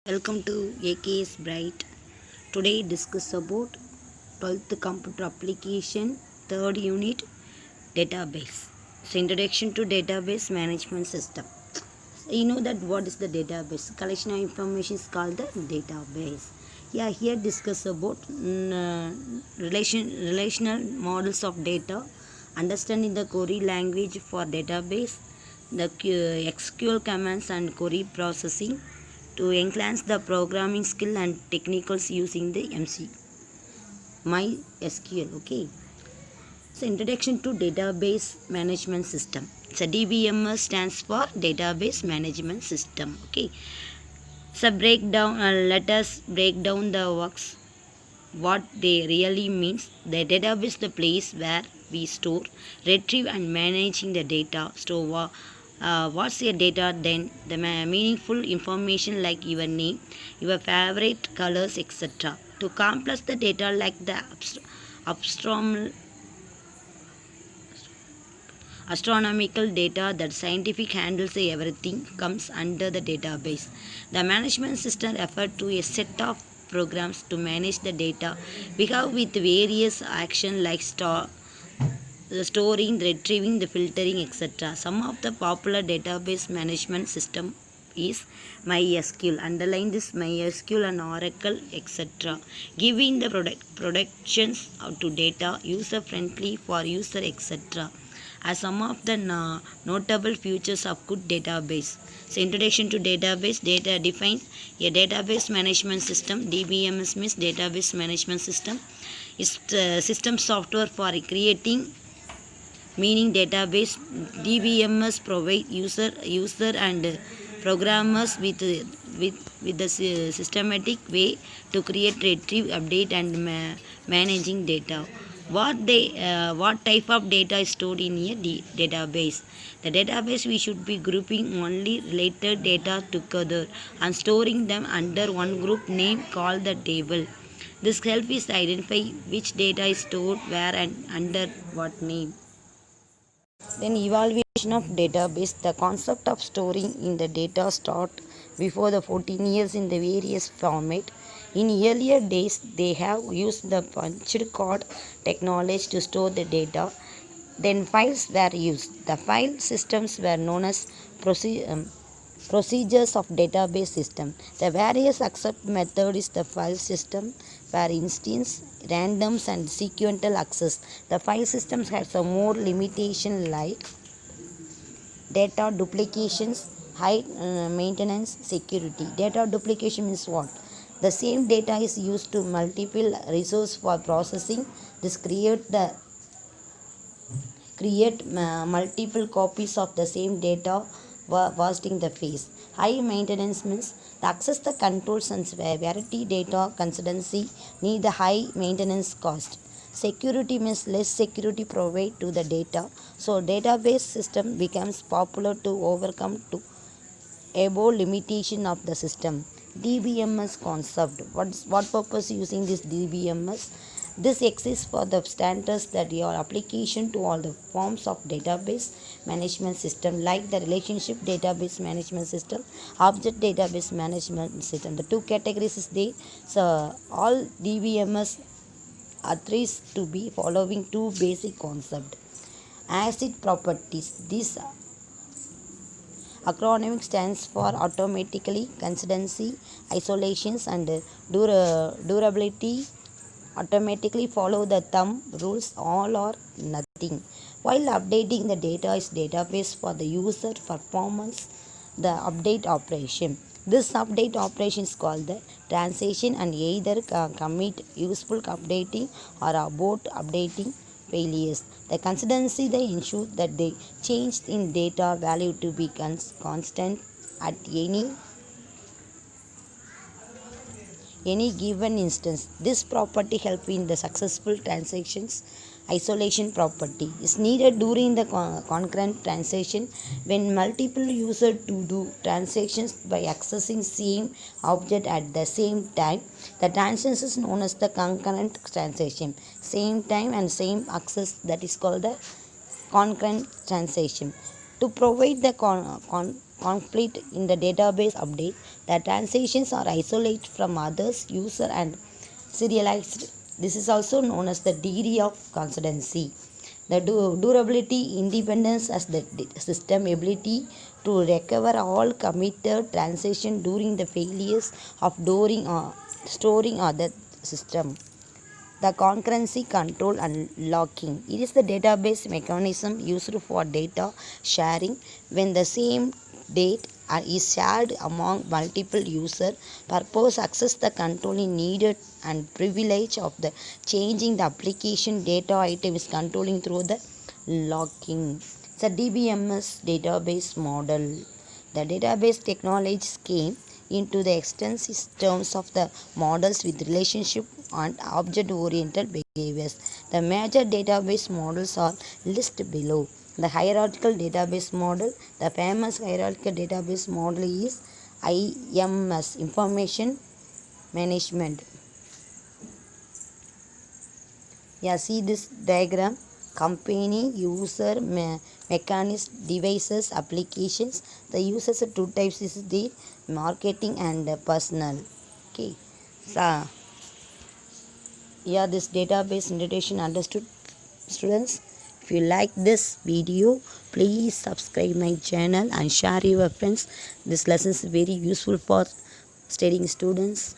Welcome to AKS Bright. Today discuss about 12th computer application, third unit, database. So introduction to database management system. You know that what is the database? Collection of information is called the database. Yeah, here discuss about relational models of data, understanding the query language for database, the SQL commands and query processing to enhance the programming skill and technicals using the MySQL. Okay. So introduction to database management system. So DBMS stands for database management system. Okay. So breakdown. Let us break down the works. What they really means. The database is the place where we store, retrieve and managing the data. Store what's your data, then the meaningful information like your name, your favorite colors, etc. To complex the data like the abstract astronomical data that scientific handles everything comes under the database. The management system refers to a set of programs to manage the data. We have with various action like the storing, retrieving, the filtering, etc. Some of the popular database management system is MySQL. Underline this MySQL and Oracle, etc. Giving the productions to data user friendly for user, etc. As some of the notable features of good database. So introduction to database. Data defines a database management system. DBMS means database management system. Is system software for creating meaning database. DBMS provide user and programmers with the systematic way to create, retrieve, update and managing data. What type of data is stored in a database? The database we should be grouping only related data together and storing them under one group name called the table. This helps us identify which data is stored where and under what name. Then evaluation of database. The concept of storing in the data start before the 14 years in the various format. In earlier days, they have used the punched card technology to store the data. Then files were used. The file systems were known as procedures of database system. The various accept method is the file system for instance, randoms and sequential access. The file systems have some more limitation like data duplications, high maintenance, security. Data duplication means what? The same data is used to multiple resource for processing. This create multiple copies of the same data wasting the phase. High maintenance means the access the controls and variety data consistency need the high maintenance cost. Security means less security provided to the data. So database system becomes popular to overcome to above limitation of the system. DBMS concept. What purpose using this DBMS? This exists for the standards that your application to all the forms of database management system like the relationship database management system, object database management system. The two categories is there. So all DBMS agrees to be following two basic concepts. ACID properties. This acronym stands for automatically, consistency, isolations and durability. Automatically follow the thumb rules all or nothing. While updating the data is database for the user performance, the update operation. This update operation is called the transition and either commit useful updating or abort updating failures. The consistency they ensure that the change in data value to be constant at any given instance. This property helps in the successful transactions. Isolation property is needed during the concurrent transaction when multiple users to do transactions by accessing same object at the same time. The transaction is known as the concurrent transaction. Same time and same access, that is called the concurrent transaction. To provide the conflict in the database update, the transitions are isolated from others, user and serialized. This is also known as the degree of consistency. The durability independence as the system ability to recover all committed transaction during the failures of storing other system. The concurrency control and locking. It is the database mechanism used for data sharing when the same date is shared among multiple users. Purpose access the controlling needed and privilege of the changing the application data item is controlling through the locking. It's a DBMS database model. The database technologies came into the extensive terms of the models with relationship and object-oriented behaviors. The major database models are listed below. The hierarchical database model. The famous hierarchical database model is IMS, Information Management. Yeah, see this diagram. Company, user, mechanism, devices, applications. The users are two types is the marketing and personal. Okay. So, yeah, this database introduction understood, students. If you like this video, please subscribe my channel and share your friends. This lesson is very useful for studying students.